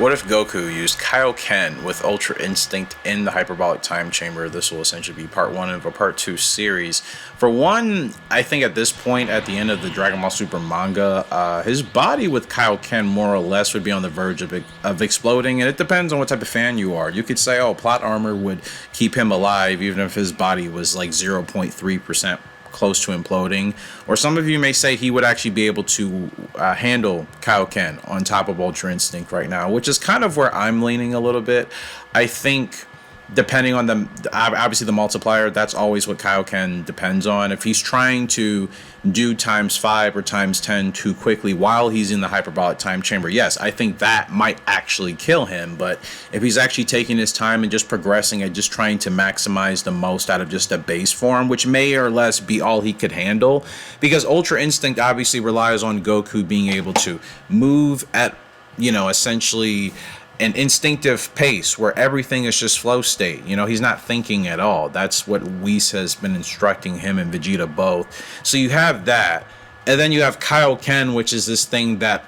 What if Goku used Kaio-ken with Ultra Instinct in the Hyperbolic Time Chamber? This will essentially be part 1 of a part 2 series. For one, I think at this point, at the end of the Dragon Ball Super manga, his body with Kaio-ken more or less would be on the verge of exploding, and it depends on what type of fan you are. You could say, oh, plot armor would keep him alive even if his body was like 0.3% close to imploding, or some of you may say he would actually be able to handle Kaio-ken on top of Ultra Instinct right now, which is kind of where I'm leaning a little bit. I think depending on obviously the multiplier, that's always what Kaio-ken depends on. If he's trying to do ×5 or ×10 too quickly while he's in the Hyperbolic Time Chamber, yes, I think that might actually kill him. But if he's actually taking his time and just progressing and just trying to maximize the most out of just a base form, which may or less be all he could handle, because Ultra Instinct obviously relies on Goku being able to move at, essentially an instinctive pace where everything is just flow state. He's not thinking at all. That's what Whis has been instructing him and Vegeta both. So you have that. And then you have Kaio-ken, which is this thing that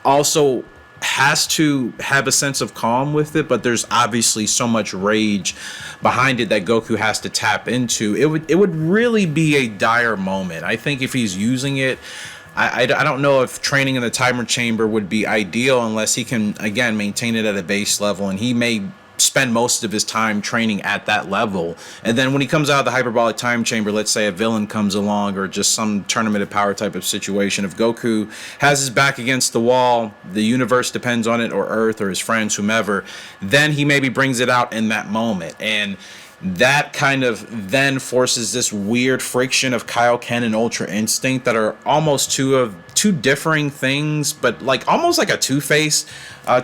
also has to have a sense of calm with it, but there's obviously so much rage behind it that Goku has to tap into. It would really be a dire moment. I think if he's using it, I don't know if training in the timer chamber would be ideal unless he can, again, maintain it at a base level, and he may spend most of his time training at that level. And then when he comes out of the Hyperbolic Time Chamber, let's say a villain comes along or just some tournament of power type of situation, if Goku has his back against the wall, the universe depends on it, or Earth or his friends, whomever, then he maybe brings it out in that moment. And that kind of then forces this weird friction of Kaio-ken and Ultra Instinct that are almost two differing things, but like almost like a Two-Face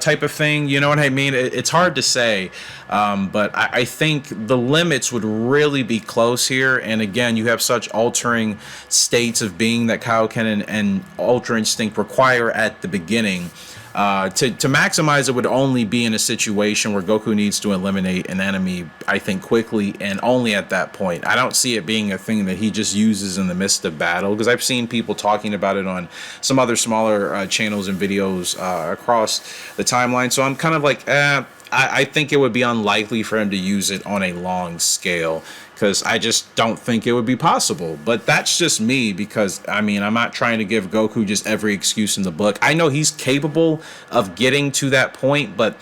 type of thing. You know what I mean? It's hard to say, but I think the limits would really be close here. And again, you have such altering states of being that Kaio-ken and Ultra Instinct require at the beginning. To maximize it would only be in a situation where Goku needs to eliminate an enemy, I think, quickly, and only at that point. I don't see it being a thing that he just uses in the midst of battle, because I've seen people talking about it on some other smaller channels and videos across the timeline. So I'm kind of like, I think it would be unlikely for him to use it on a long scale, because I just don't think it would be possible. But that's just me, because I'm not trying to give Goku just every excuse in the book. I know he's capable of getting to that point, but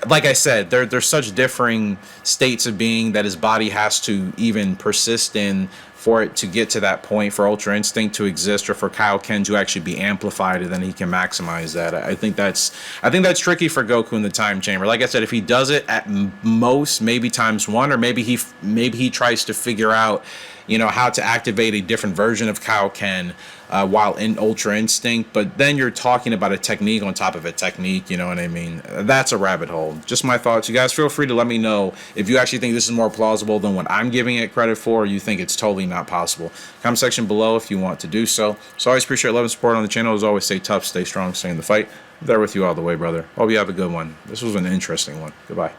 like I said, there's such differing states of being that his body has to even persist in for it to get to that point, for Ultra Instinct to exist, or for Kaio-ken to actually be amplified, and then he can maximize that. I think that's tricky for Goku in the Time Chamber. Like I said, if he does it at most, maybe ×1, or maybe he tries to figure out, how to activate a different version of Kaio-ken while in Ultra Instinct. But then you're talking about a technique on top of a technique, you know what I mean? That's a rabbit hole. Just my thoughts. You guys feel free to let me know if you actually think this is more plausible than what I'm giving it credit for, or you think it's totally not possible. Comment section below if you want to do so. So I always appreciate love and support on the channel. As always, stay tough, stay strong, stay in the fight. I'm there with you all the way, brother. Hope you have a good one. This was an interesting one. Goodbye.